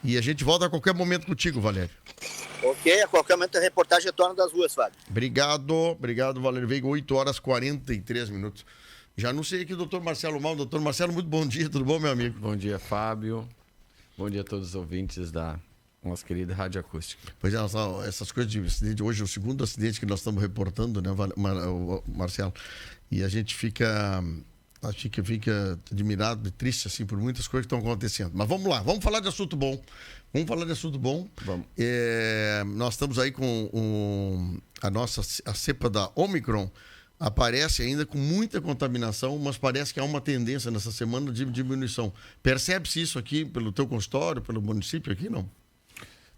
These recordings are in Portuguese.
E a gente volta a qualquer momento contigo, Valério. Ok, a qualquer momento a reportagem retorna das ruas, Fábio. Obrigado, Valério Veiga. 8h43. Já anunciei aqui o doutor Marcelo Mal. Doutor Marcelo, muito bom dia, tudo bom, meu amigo? Bom dia, Fábio. Bom dia a todos os ouvintes da nossa querida Rádio Acústica. Pois é, essas coisas de acidente, hoje é o segundo acidente que nós estamos reportando, né, Marcelo? E a gente fica admirado e triste, assim, por muitas coisas que estão acontecendo. Mas vamos lá, vamos falar de assunto bom. Vamos. Nós estamos aí com a cepa da Omicron. Aparece ainda com muita contaminação, mas parece que há uma tendência nessa semana de diminuição. Percebe-se isso aqui pelo teu consultório, pelo município aqui, não?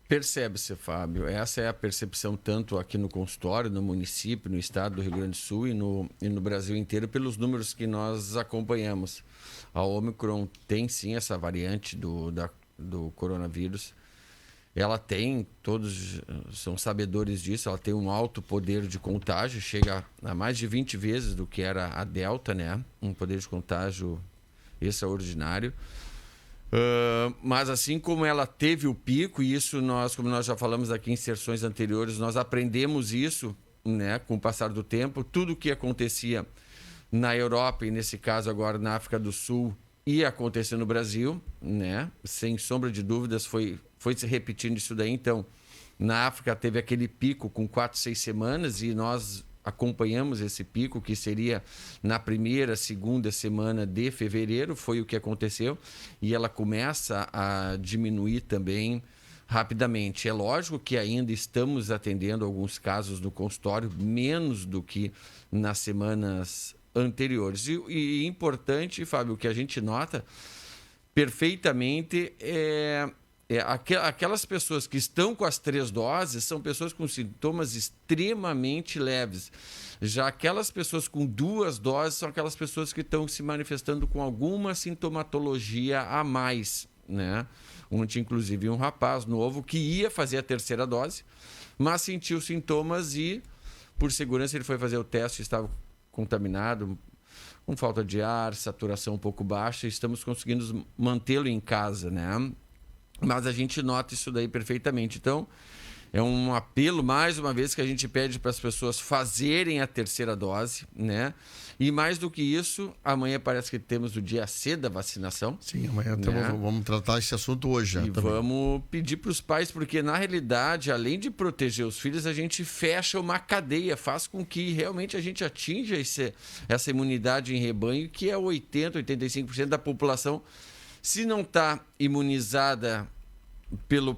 Percebe-se, Fábio. Essa é a percepção tanto aqui no consultório, no município, no estado do Rio Grande do Sul e no Brasil inteiro, pelos números que nós acompanhamos. A Omicron tem sim essa variante do coronavírus. Ela tem, todos são sabedores disso, ela tem um alto poder de contágio, chega a mais de 20 vezes do que era a Delta, né? Um poder de contágio extraordinário. Mas assim como ela teve o pico, e isso como nós já falamos aqui em sessões anteriores, nós aprendemos isso, né, com o passar do tempo. Tudo o que acontecia na Europa e nesse caso agora na África do Sul ia acontecer no Brasil, né? Sem sombra de dúvidas foi se repetindo isso daí. Então, na África teve aquele pico com 4, 6 semanas e nós acompanhamos esse pico, que seria na primeira, segunda semana de fevereiro, foi o que aconteceu, e ela começa a diminuir também rapidamente. É lógico que ainda estamos atendendo alguns casos no consultório, menos do que nas semanas anteriores. E importante, Fábio, o que a gente nota perfeitamente aquelas pessoas que estão com as 3 doses são pessoas com sintomas extremamente leves. Já aquelas pessoas com 2 doses são aquelas pessoas que estão se manifestando com alguma sintomatologia a mais, né? Ontem, inclusive, um rapaz novo que ia fazer a 3ª dose, mas sentiu sintomas e, por segurança, ele foi fazer o teste e estava contaminado, com falta de ar, saturação um pouco baixa, e estamos conseguindo mantê-lo em casa, né? Mas a gente nota isso daí perfeitamente. Então, é um apelo, mais uma vez, que a gente pede para as pessoas fazerem a 3ª dose, né? E mais do que isso, amanhã parece que temos o dia C da vacinação. Sim, amanhã né? Vamos tratar esse assunto hoje já. E também vamos pedir para os pais, porque na realidade, além de proteger os filhos, a gente fecha uma cadeia, faz com que realmente a gente atinja essa imunidade em rebanho, que é 80%, 85% da população. Se não está imunizada pela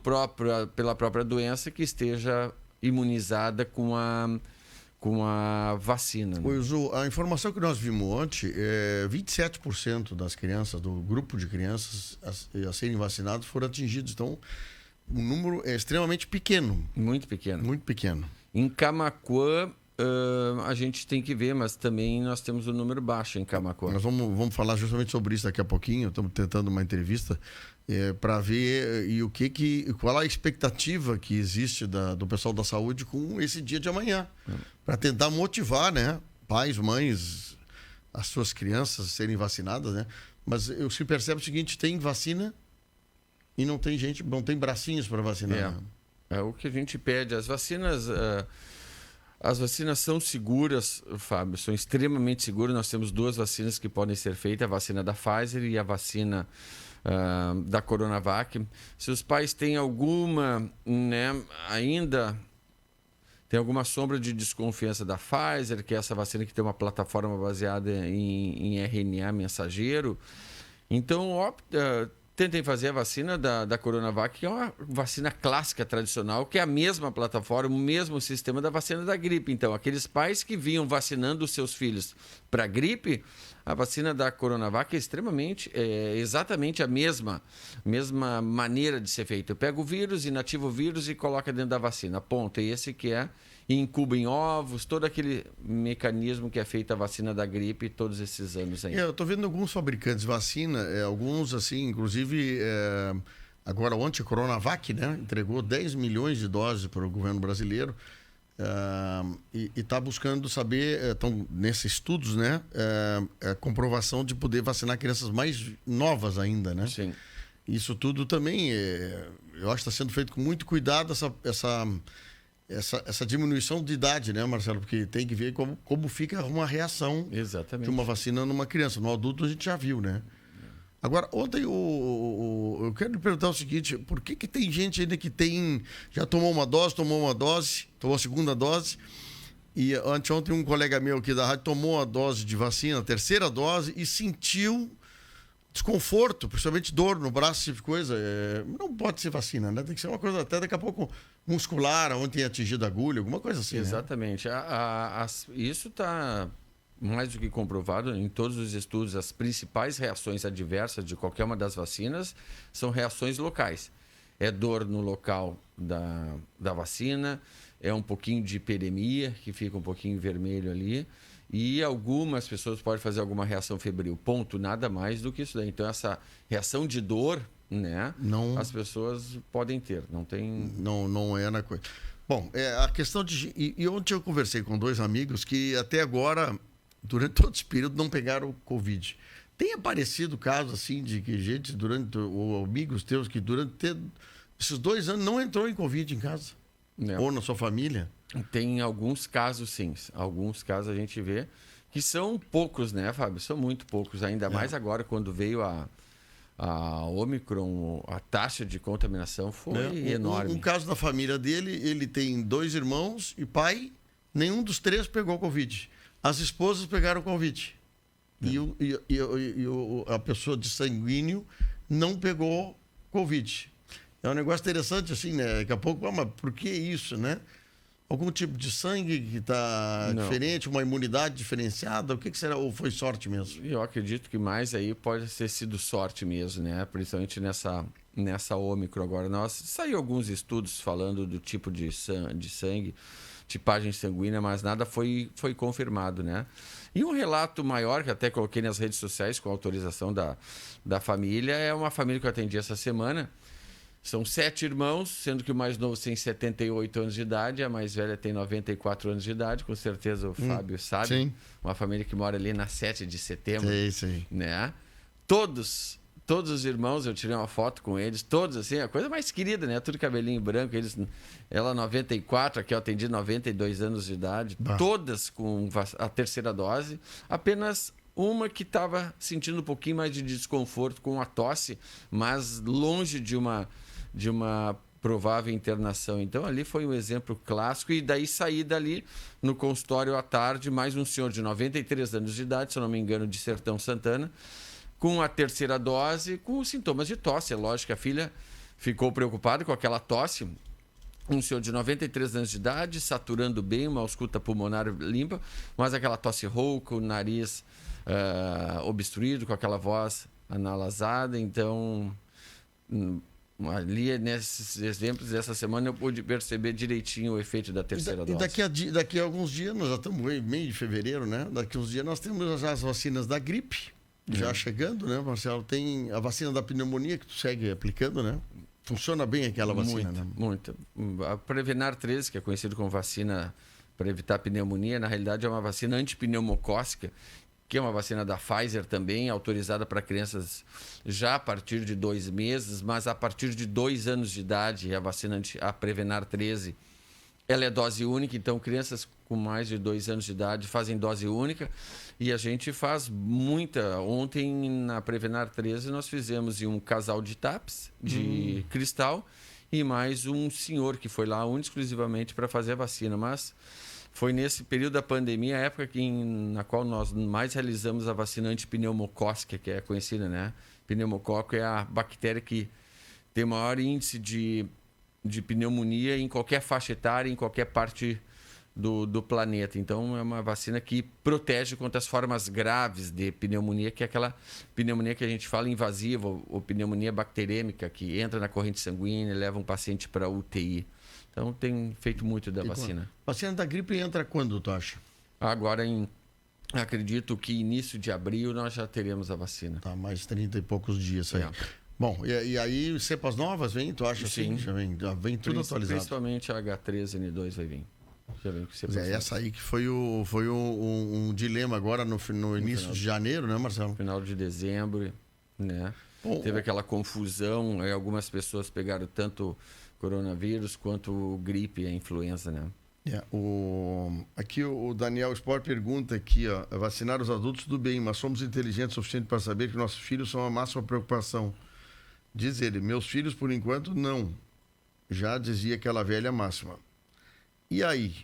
própria doença, que esteja imunizada com a vacina. Né? Pois a informação que nós vimos ontem é 27% das crianças, do grupo de crianças a serem vacinados foram atingidos. Então, o número é extremamente pequeno. Muito pequeno. Muito pequeno. Em Camaquã, a gente tem que ver, mas também nós temos um número baixo em Camaquã. Nós vamos falar justamente sobre isso daqui a pouquinho. Estamos tentando uma entrevista para ver qual a expectativa que existe do pessoal da saúde com esse dia de amanhã. Para tentar motivar, né, pais, mães, as suas crianças a serem vacinadas, né? Mas se percebe o seguinte: tem vacina e não tem bracinhos para vacinar. É o que a gente pede. As vacinas são seguras, Fábio, são extremamente seguras. Nós temos 2 vacinas que podem ser feitas, a vacina da Pfizer e a vacina da Coronavac. Se os pais têm alguma, né, ainda tem alguma sombra de desconfiança da Pfizer, que é essa vacina que tem uma plataforma baseada em RNA mensageiro, então tentem fazer a vacina da Coronavac, que é uma vacina clássica, tradicional, que é a mesma plataforma, o mesmo sistema da vacina da gripe. Então, aqueles pais que vinham vacinando os seus filhos para gripe, a vacina da Coronavac é exatamente a mesma maneira de ser feita. Pega o vírus, inativa o vírus e coloca dentro da vacina. Ponto. E esse que incuba em ovos, todo aquele mecanismo que é feita a vacina da gripe todos esses anos aí. Eu estou vendo alguns fabricantes de vacina, alguns assim, inclusive, agora ontem a Coronavac, né, entregou 10 milhões de doses para o governo brasileiro e está buscando saber, estão nesses estudos, né, comprovação de poder vacinar crianças mais novas ainda, né? Sim. Isso tudo também eu acho que está sendo feito com muito cuidado essa diminuição de idade, né, Marcelo? Porque tem que ver como fica uma reação Exatamente. de uma vacina numa criança. No adulto a gente já viu, né? Agora, ontem eu quero lhe perguntar o seguinte, por que tem gente ainda que já tomou uma dose, tomou a segunda dose, e anteontem um colega meu aqui da rádio tomou a dose de vacina, a terceira dose, e sentiu desconforto, principalmente dor no braço, esse tipo de coisa. Não pode ser vacina, né? Tem que ser uma coisa até daqui a pouco muscular, onde tem atingido a agulha, alguma coisa assim. Exatamente. Né? Isso está mais do que comprovado em todos os estudos. As principais reações adversas de qualquer uma das vacinas são reações locais. É dor no local da vacina, é um pouquinho de hiperemia, que fica um pouquinho vermelho ali, e algumas pessoas podem fazer alguma reação febril. Ponto, nada mais do que isso daí. Então, essa reação de dor, né, as pessoas podem ter. Não é na coisa. Bom, a questão de... E ontem eu conversei com 2 amigos que até agora, durante todo esse período, não pegaram o Covid. Tem aparecido casos assim de que gente, ou amigos teus, que durante esses 2 anos não entrou em Covid em casa? Ou na sua família? Tem alguns casos, sim. Alguns casos a gente vê que são poucos, né, Fábio? São muito poucos. Ainda mais agora, quando veio a Ômicron, a taxa de contaminação foi enorme. Um caso da família dele, ele tem 2 irmãos e pai, nenhum dos 3 pegou Covid. As esposas pegaram Covid. A pessoa de sanguíneo não pegou Covid. É um negócio interessante, assim, né? Daqui a pouco, mas por que isso, né? Algum tipo de sangue que está diferente, uma imunidade diferenciada? O que será? Ou foi sorte mesmo? Eu acredito que mais aí pode ter sido sorte mesmo, né? Principalmente nessa Ômicron agora. Saiu alguns estudos falando do tipo de sangue, tipagem sanguínea, mas nada foi confirmado, né? E um relato maior, que até coloquei nas redes sociais com autorização da família, é uma família que eu atendi essa semana. São 7 irmãos, sendo que o mais novo tem 78 anos de idade, a mais velha tem 94 anos de idade, com certeza o Fábio sabe. Sim. Uma família que mora ali na 7 de setembro. Sim. Né? Todos os irmãos, eu tirei uma foto com eles, todos assim, a coisa mais querida, né? Tudo cabelinho branco, ela 94, aqui eu atendi 92 anos de idade, todas com a terceira dose, apenas uma que estava sentindo um pouquinho mais de desconforto com a tosse, mas longe de uma provável internação. Então, ali foi um exemplo clássico. E daí saí dali no consultório à tarde, mais um senhor de 93 anos de idade, se eu não me engano, de Sertão Santana, com a terceira dose, com sintomas de tosse. É lógico que a filha ficou preocupada com aquela tosse. Um senhor de 93 anos de idade, saturando bem, uma ausculta pulmonar limpa, mas aquela tosse rouca, o nariz obstruído, com aquela voz analasada. Então, ali nesses exemplos dessa semana eu pude perceber direitinho o efeito da terceira dose. E daqui a alguns dias, nós já estamos em meio de fevereiro, né? Daqui a uns dias nós temos já as vacinas da gripe já chegando, né, Marcelo? Tem a vacina da pneumonia que tu segue aplicando, né? Funciona bem aquela vacina, né? Muito. A Prevenar 13, que é conhecido como vacina para evitar pneumonia, na realidade é uma vacina antipneumocócica, que é uma vacina da Pfizer também, autorizada para crianças já a partir de 2 meses, mas a partir de 2 anos de idade, a Prevenar 13, ela é dose única, então crianças com mais de 2 anos de idade fazem dose única, e a gente faz muita. Ontem, na Prevenar 13, nós fizemos um casal de TAPs, de cristal, e mais um senhor que foi lá exclusivamente para fazer a vacina, mas foi nesse período da pandemia, a época na qual nós mais realizamos a vacina antipneumocócica, que é conhecida, né? Pneumococo é a bactéria que tem o maior índice de pneumonia em qualquer faixa etária, em qualquer parte do planeta. Então, é uma vacina que protege contra as formas graves de pneumonia, que é aquela pneumonia que a gente fala invasiva, ou pneumonia bacterêmica, que entra na corrente sanguínea e leva um paciente para UTI. Então, tem feito muito da vacina. A vacina da gripe entra quando, tu acha? Agora, acredito que início de abril nós já teremos a vacina. Tá, mais 30 e poucos dias aí. Bom, e aí cepas novas vêm, tu acha? Sim. Assim? Já vem tudo atualizado. Principalmente a H3N2 vai vir. Já vem com cepas novas. Essa aí que foi um dilema agora no início de janeiro, né, Marcelo? Final de dezembro, né? Teve aquela confusão, algumas pessoas pegaram tanto coronavírus quanto gripe, a influenza, né? Aqui o Daniel Sport pergunta aqui, ó, vacinar os adultos tudo bem, mas somos inteligentes o suficiente para saber que nossos filhos são a máxima preocupação. Diz ele, meus filhos por enquanto não. Já dizia aquela velha máxima. E aí?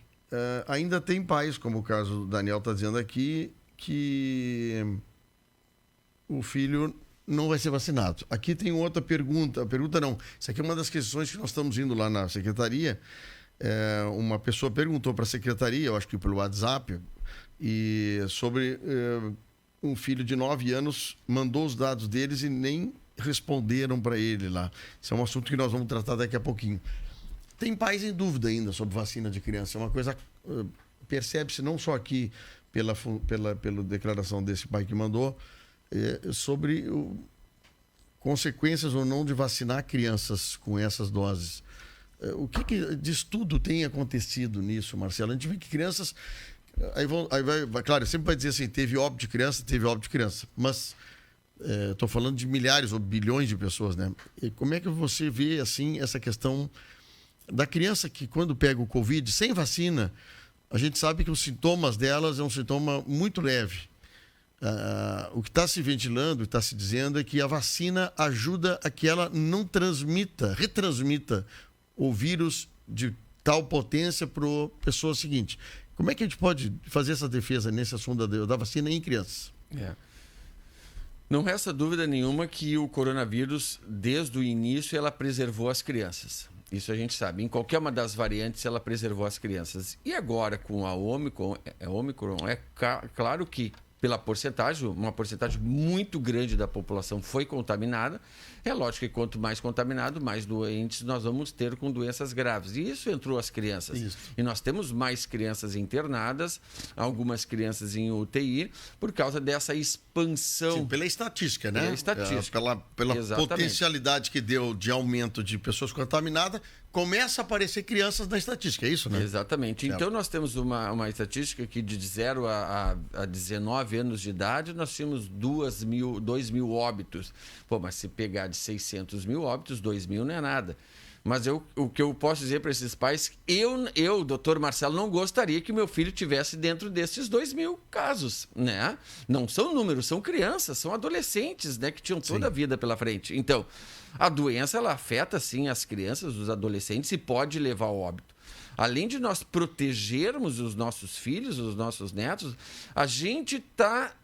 Ainda tem pais, como o caso do Daniel está dizendo aqui, que o filho não vai ser vacinado. Aqui tem outra pergunta. Pergunta não. Isso aqui é uma das questões que nós estamos indo lá na secretaria. Uma pessoa perguntou para a secretaria, eu acho que pelo WhatsApp, e sobre um filho de 9 anos mandou os dados deles e nem responderam para ele lá. Isso é um assunto que nós vamos tratar daqui a pouquinho. Tem pais em dúvida ainda sobre vacina de criança. É uma coisa, percebe-se não só aqui pela declaração desse pai que mandou, sobre consequências ou não de vacinar crianças com essas doses. O que de estudo tem acontecido nisso, Marcelo? A gente vê que crianças... Claro, sempre vai dizer assim, teve óbito de criança, mas estou falando de milhares ou bilhões de pessoas, né? E como é que você vê, assim, essa questão da criança que, quando pega o Covid, sem vacina, a gente sabe que os sintomas delas é um sintoma muito leve. O que está se ventilando, está se dizendo, é que a vacina ajuda a que ela não retransmita o vírus de tal potência para a pessoa seguinte. Como é que a gente pode fazer essa defesa nesse assunto da vacina em crianças? Não resta dúvida nenhuma que o coronavírus, desde o início, ela preservou as crianças. Isso a gente sabe. Em qualquer uma das variantes, ela preservou as crianças. E agora, com a Omicron, claro que, pela porcentagem, uma porcentagem muito grande da população foi contaminada. É lógico que quanto mais contaminado, mais doentes nós vamos ter com doenças graves. E isso entrou as crianças. Isso. E nós temos mais crianças internadas, algumas crianças em UTI, por causa dessa expansão. Sim, pela estatística, né? Pela estatística. Pela potencialidade que deu de aumento de pessoas contaminadas, começa a aparecer crianças na estatística, é isso, né? Exatamente. Certo. Então, nós temos uma estatística que de 0 a 19 anos de idade, nós tínhamos 2 mil óbitos. Pô, mas se pegar de 600 mil óbitos, 2 mil não é nada. Mas o que eu posso dizer para esses pais, eu, doutor Marcelo, não gostaria que meu filho tivesse dentro desses 2 mil casos, né? Não são números, são crianças, são adolescentes, né? Que tinham toda a vida pela frente. Então, a doença, ela afeta, sim, as crianças, os adolescentes e pode levar ao óbito. Além de nós protegermos os nossos filhos, os nossos netos, a gente está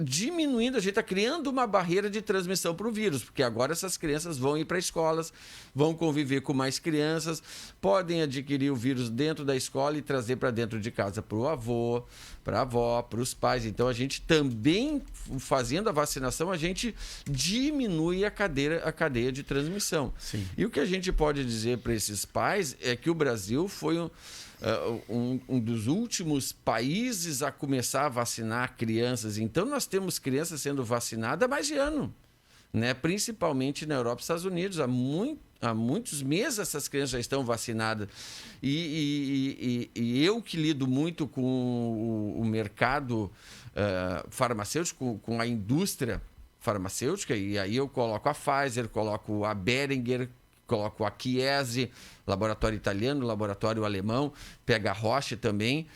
diminuindo, a gente está criando uma barreira de transmissão para o vírus, porque agora essas crianças vão ir para escolas, vão conviver com mais crianças, podem adquirir o vírus dentro da escola e trazer para dentro de casa para o avô, para a avó, para os pais. Então, a gente também, fazendo a vacinação, a gente diminui a cadeia de transmissão. Sim. E o que a gente pode dizer para esses pais é que o Brasil foi um dos últimos países a começar a vacinar crianças. Então, nós temos crianças sendo vacinadas há mais de ano, né? Principalmente na Europa e Estados Unidos. Há muitos meses essas crianças já estão vacinadas. E eu que lido muito com o mercado farmacêutico, com a indústria farmacêutica, e aí eu coloco a Pfizer, coloco a Boehringer, coloco a Chiesi, laboratório italiano, laboratório alemão, pega a Roche também.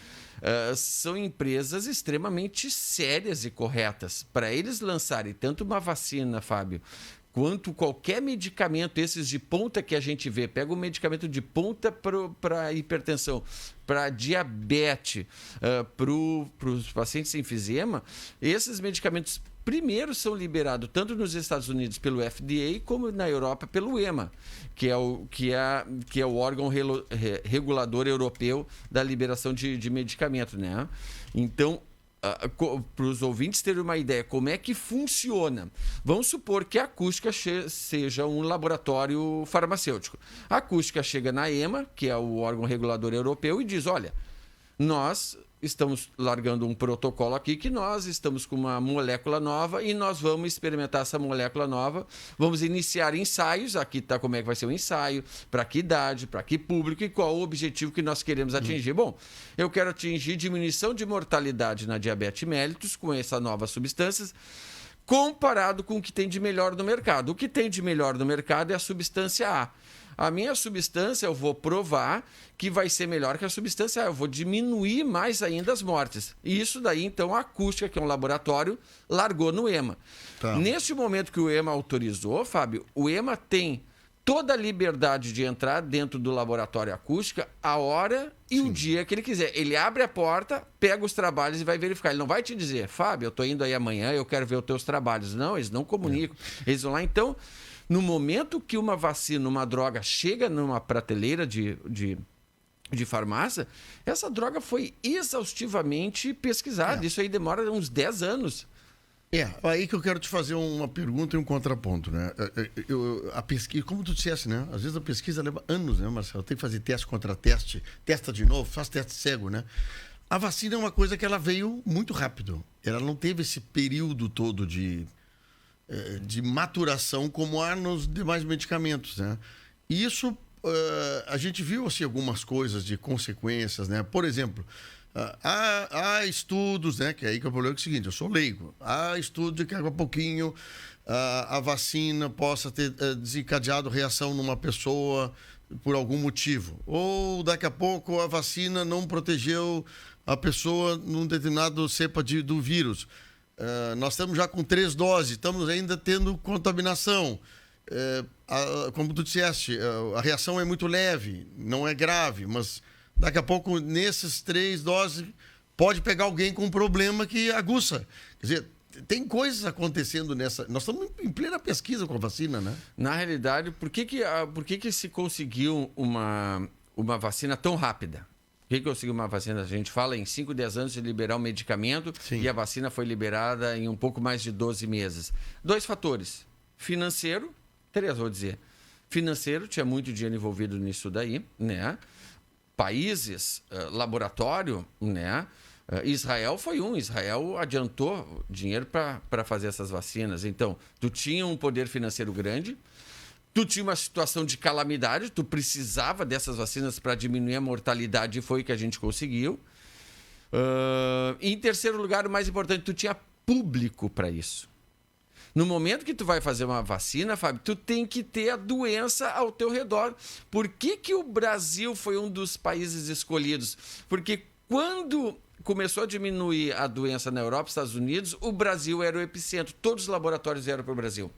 São empresas extremamente sérias e corretas. Para eles lançarem tanto uma vacina, Fábio, quanto qualquer medicamento, esses de ponta que a gente vê, pega um medicamento de ponta para hipertensão, para diabetes, para os pacientes sem enfisema, esses medicamentos primeiro são liberados tanto nos Estados Unidos pelo FDA como na Europa pelo EMA, que é o órgão regulador europeu da liberação de medicamento, né? Então, para os ouvintes terem uma ideia como é que funciona, vamos supor que a Acústica seja um laboratório farmacêutico. A Acústica chega na EMA, que é o órgão regulador europeu, e diz, olha, nós estamos largando um protocolo aqui que nós estamos com uma molécula nova e nós vamos experimentar essa molécula nova, vamos iniciar ensaios, aqui está como é que vai ser o ensaio, para que idade, para que público e qual o objetivo que nós queremos atingir. Bom, eu quero atingir diminuição de mortalidade na diabetes mellitus com essa nova substância, comparado com o que tem de melhor no mercado. O que tem de melhor no mercado é a substância A. A minha substância eu vou provar que vai ser melhor que a substância A. Eu vou diminuir mais ainda as mortes. E isso daí, então, a Acústica, que é um laboratório, largou no EMA. Tá. Neste momento que o EMA autorizou, Fábio, o EMA tem toda a liberdade de entrar dentro do laboratório Acústica a hora e o dia que ele quiser. Ele abre a porta, pega os trabalhos e vai verificar. Ele não vai te dizer, Fábio, eu estou indo aí amanhã, eu quero ver os teus trabalhos. Não, eles não comunicam. Eles vão lá, então... No momento que uma vacina, uma droga chega numa prateleira de farmácia, essa droga foi exaustivamente pesquisada. Isso aí demora uns 10 anos. Aí que eu quero te fazer uma pergunta e um contraponto, né? A pesquisa, como tu disseste, né? Às vezes a pesquisa leva anos, né, Marcelo? Tem que fazer teste contra teste, testa de novo, faz teste cego, né? A vacina é uma coisa que ela veio muito rápido. Ela não teve esse período todo de maturação como há nos demais medicamentos, né? E isso, a gente viu assim, algumas coisas de consequências, né? Por exemplo, há estudos, né? Que é aí que eu falei o seguinte, eu sou leigo. Há estudos de que a pouquinho a vacina possa ter desencadeado reação numa pessoa por algum motivo. Ou daqui a pouco a vacina não protegeu a pessoa num determinado cepa do vírus. Nós estamos já com 3 doses, estamos ainda tendo contaminação. Como tu disseste, a reação é muito leve, não é grave, mas daqui a pouco, nesses 3 doses, pode pegar alguém com um problema que aguça. Quer dizer, tem coisas acontecendo nessa... Nós estamos em plena pesquisa com a vacina, né? Na realidade, por que se conseguiu uma vacina tão rápida? Por que conseguiu uma vacina? A gente fala em 5, 10 anos de liberar um medicamento. Sim. E a vacina foi liberada em um pouco mais de 12 meses. 2 fatores. Financeiro, 3 vou dizer. Financeiro, tinha muito dinheiro envolvido nisso daí, né? Países, laboratório, né? Israel foi Israel adiantou dinheiro para fazer essas vacinas. Então, tu tinha um poder financeiro grande, tu tinha uma situação de calamidade, tu precisava dessas vacinas para diminuir a mortalidade e foi o que a gente conseguiu. Em terceiro lugar, o mais importante, tu tinha público para isso. No momento que tu vai fazer uma vacina, Fábio, tu tem que ter a doença ao teu redor. Por que o Brasil foi um dos países escolhidos? Porque quando começou a diminuir a doença na Europa, Estados Unidos, o Brasil era o epicentro. Todos os laboratórios vieram para o Brasil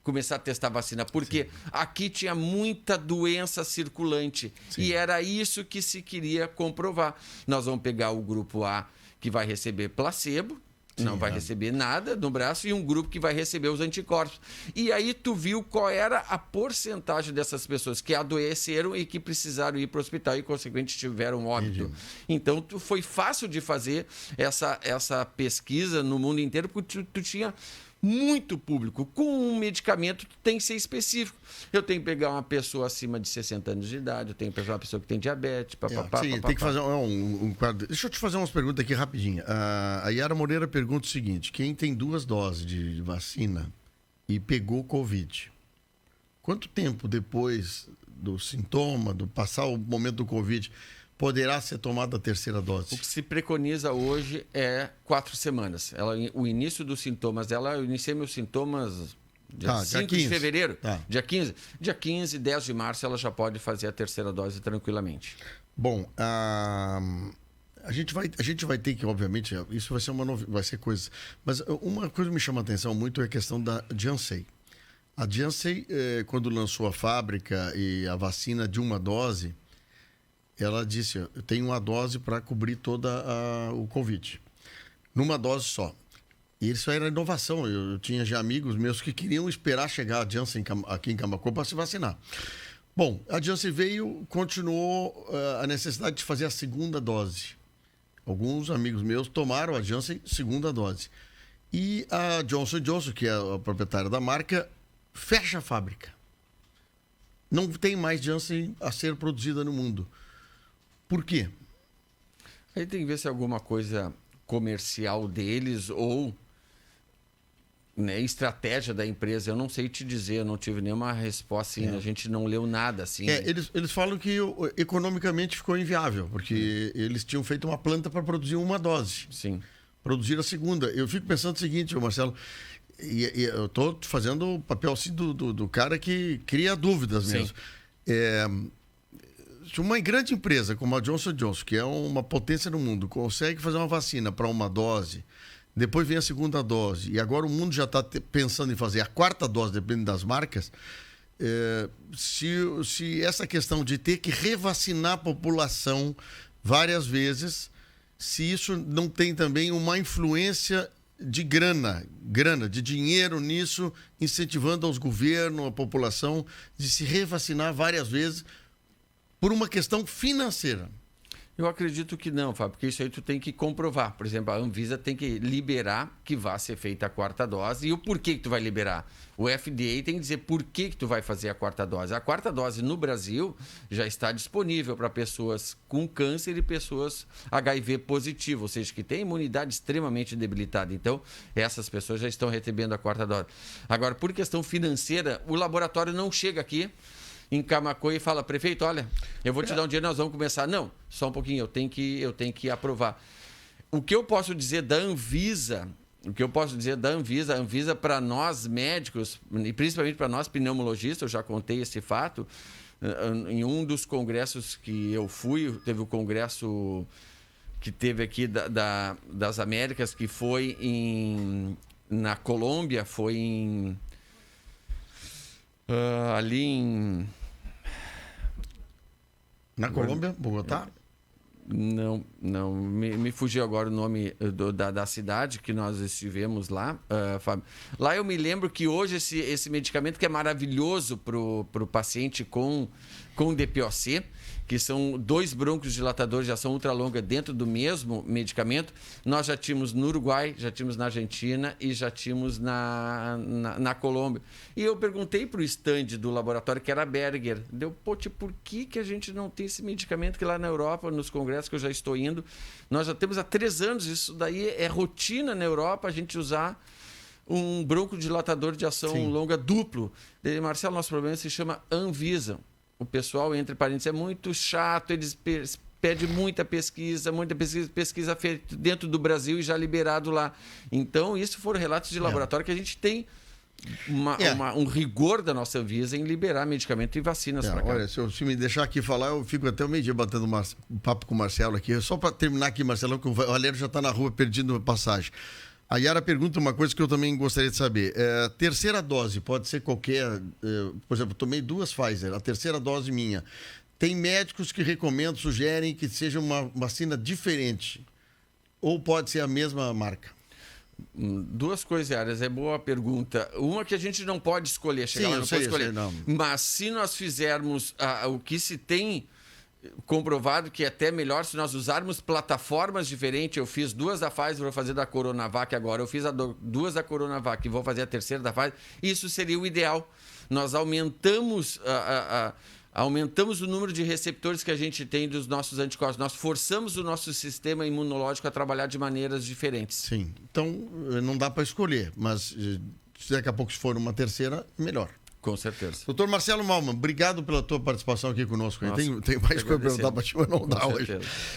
começar a testar vacina, porque aqui tinha muita doença circulante. Sim. E era isso que se queria comprovar. Nós vamos pegar o grupo A, que vai receber placebo, não vai receber nada no braço, e um grupo que vai receber os anticorpos. E aí tu viu qual era a porcentagem dessas pessoas que adoeceram e que precisaram ir para o hospital e, consequentemente, tiveram óbito. Entendi. Então, foi fácil de fazer essa pesquisa no mundo inteiro, porque tu tinha muito público. Com um medicamento, tu tem que ser específico. Eu tenho que pegar uma pessoa acima de 60 anos de idade, eu tenho que pegar uma pessoa que tem diabetes, tem que fazer um quadro. Deixa eu te fazer umas perguntas aqui rapidinho. A Yara Moreira pergunta o seguinte: quem tem 2 doses de vacina e pegou Covid, quanto tempo depois do sintoma, do passar o momento do Covid, poderá ser tomada a 3ª dose? O que se preconiza hoje é 4 semanas. O início dos sintomas dela, eu iniciei meus sintomas dia 5 de fevereiro. Dia 15. Dia 15, 10 de março, ela já pode fazer a 3ª dose tranquilamente. Bom, a gente vai ter que, obviamente, isso vai ser vai ser coisa. Mas uma coisa que me chama a atenção muito é a questão da Janssen. A Janssen, quando lançou a fábrica e a vacina de 1 dose, ela disse, eu tenho 1 dose para cobrir toda o Covid. Numa dose só. E isso era inovação. Eu tinha já amigos meus que queriam esperar chegar a Janssen aqui em Camaquã para se vacinar. Bom, a Janssen veio, continuou a necessidade de fazer a 2ª dose. Alguns amigos meus tomaram a Janssen 2ª dose. E a Johnson & Johnson, que é a proprietária da marca, fecha a fábrica. Não tem mais Janssen a ser produzida no mundo. Por quê? Aí tem que ver se é alguma coisa comercial deles ou, né, estratégia da empresa. Eu não sei te dizer, eu não tive nenhuma resposta, assim, a gente não leu nada assim. Eles falam que economicamente ficou inviável, porque eles tinham feito uma planta para produzir 1 dose. Sim. Produzir a 2ª. Eu fico pensando o seguinte, Marcelo, E eu estou fazendo o papel assim, do cara que cria dúvidas mesmo. Se uma grande empresa como a Johnson & Johnson, que é uma potência no mundo, consegue fazer uma vacina para uma dose, depois vem a segunda dose, e agora o mundo já está pensando em fazer a quarta dose, dependendo das marcas, se essa questão de ter que revacinar a população várias vezes, se isso não tem também uma influência de grana, de dinheiro nisso, incentivando aos governos, a população, de se revacinar várias vezes por uma questão financeira. Eu acredito que não, Fábio, porque isso aí tu tem que comprovar. Por exemplo, a Anvisa tem que liberar que vá ser feita a quarta dose e o porquê que tu vai liberar. O FDA tem que dizer por que tu vai fazer a quarta dose. A quarta dose no Brasil já está disponível para pessoas com câncer e pessoas HIV positivo, ou seja, que têm imunidade extremamente debilitada. Então, essas pessoas já estão recebendo a quarta dose. Agora, por questão financeira, o laboratório não chega aqui em Camaquã e fala, prefeito, olha, eu vou te dar um dinheiro, nós vamos começar. Não, só um pouquinho, eu tenho que aprovar. O que eu posso dizer da Anvisa, a Anvisa para nós médicos, e principalmente para nós pneumologistas, eu já contei esse fato, em um dos congressos que eu fui, teve o congresso que teve aqui das Américas, que foi na Colômbia, foi ali em... Na Colômbia, Bogotá? Não, me fugiu agora o nome da cidade que nós estivemos lá, Fábio. Lá eu me lembro que hoje esse medicamento que é maravilhoso para o paciente com DPOC, que são 2 broncodilatadores de ação ultralonga dentro do mesmo medicamento, nós já tínhamos no Uruguai, já tínhamos na Argentina e já tínhamos na Colômbia. E eu perguntei para o stand do laboratório, que era Berger, por que a gente não tem esse medicamento que lá na Europa, nos congressos que eu já estou indo, nós já temos há 3 anos, isso daí é rotina na Europa, a gente usar um broncodilatador de ação longa duplo. Marcelo, nosso problema se chama Anvisa. O pessoal, entre parênteses, é muito chato, eles pedem muita pesquisa feita dentro do Brasil e já liberado lá. Então, isso foram relatos de laboratório que a gente tem um rigor da nossa Anvisa em liberar medicamento e vacinas para cá. Olha, se me deixar aqui falar, eu fico até o meio-dia batendo um papo com o Marcelo aqui. Só para terminar aqui, Marcelão, que o Valério já está na rua perdendo passagem. A Yara pergunta uma coisa que eu também gostaria de saber. Terceira dose, pode ser qualquer... por exemplo, eu tomei 2 Pfizer, a terceira dose minha. Tem médicos que recomendam, sugerem que seja uma vacina diferente. Ou pode ser a mesma marca? 2 coisas, Yara, é boa a pergunta. Uma que a gente não pode escolher, chegar lá, não pode escolher. Mas se nós fizermos o que se tem... comprovado que é até melhor se nós usarmos plataformas diferentes. Eu fiz 2 da Pfizer, vou fazer da Coronavac agora. Eu fiz 2 da Coronavac e vou fazer a terceira da Pfizer. Isso seria o ideal. Nós aumentamos o número de receptores que a gente tem dos nossos anticorpos. Nós forçamos o nosso sistema imunológico a trabalhar de maneiras diferentes. Sim. Então, não dá para escolher. Mas se daqui a pouco se for uma terceira, melhor. Com certeza. Doutor Marcelo Malman, obrigado pela tua participação aqui conosco. Tem mais coisa para perguntar para ti, mas não dá hoje.